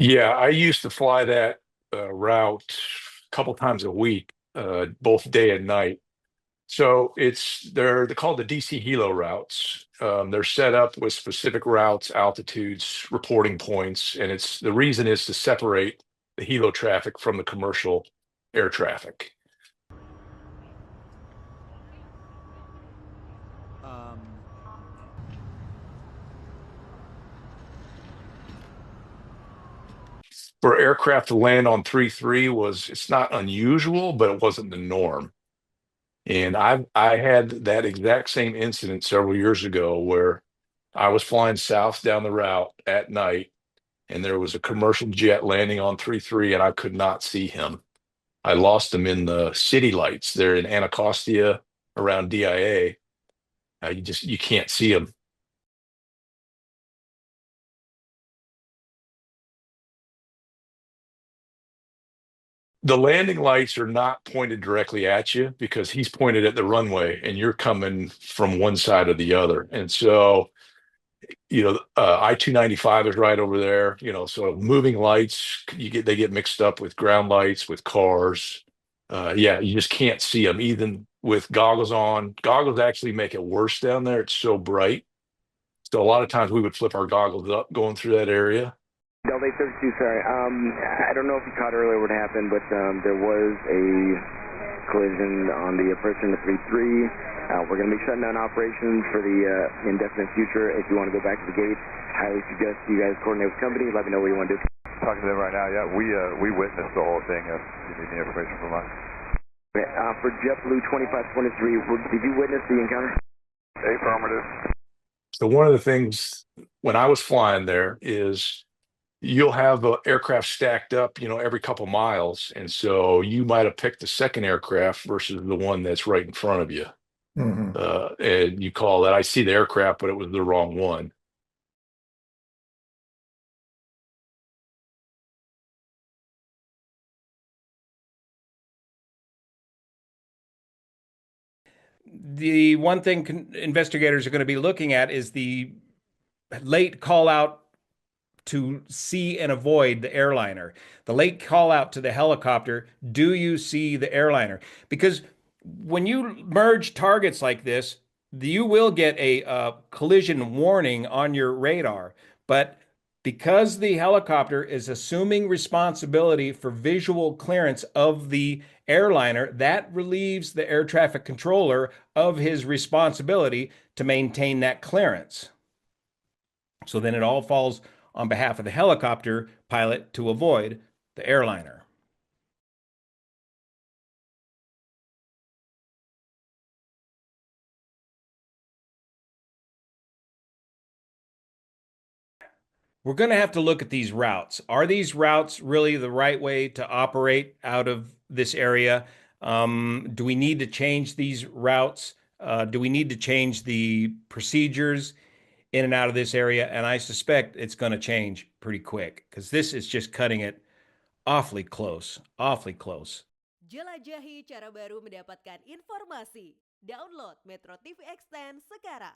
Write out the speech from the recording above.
Yeah, I used to fly that route a couple times a week, both day and night. So they're called the DC Hilo routes. They're set up with specific routes, altitudes, reporting points, and it's the reason is to separate the Hilo traffic from the commercial air traffic. Um, For aircraft to land on 3-3 was it's not unusual, but it wasn't the norm. And I had that exact same incident several years ago where I was flying south down the route at night, and there was a commercial jet landing on 3-3, and I could not see him. I lost him in the city lights there in Anacostia around DIA. You can't see him. The landing lights are not pointed directly at you because he's pointed at the runway, and you're coming from one side or the other. And so I-295 is right over there. So moving lights, they get mixed up with ground lights, with cars. Yeah, you just can't see them even with goggles on. Goggles actually make it worse down there. It's so bright. So a lot of times we would flip our goggles up going through that area. Delta 832, sorry. I don't know if you caught earlier what happened, but there was a collision on the approach in the 3-3. We're going to be shutting down operations for the indefinite future. If you want to go back to the gate, highly suggest you guys coordinate with company. Let me know what you want to do. Talking to them right now. Yeah, we witnessed the whole thing. If you need any information from us. Okay, for JetBlue 2523, did you witness the encounter? Affirmative. So one of the things when I was flying there is you'll have aircraft stacked up, every couple miles. And so you might have picked the second aircraft versus the one that's right in front of you. Mhm. And you call that, I see the aircraft, but it was the wrong one. The one thing investigators are going to be looking at is the late call out to see and avoid the airliner. The late call out to the helicopter, do you see the airliner? Because when you merge targets like this, you will get a collision warning on your radar. But because the helicopter is assuming responsibility for visual clearance of the airliner, that relieves the air traffic controller of his responsibility to maintain that clearance. So then it all falls on behalf of the helicopter pilot to avoid the airliner. We're going to have to look at these routes. Are these routes really the right way to operate out of this area? Do we need to change these routes? Do we need to change the procedures in and out of this area? And I suspect it's going to change pretty quick because this is just cutting it awfully close, awfully close. Jelajahi cara baru mendapatkan informasi. Download Metro TV Extend sekarang.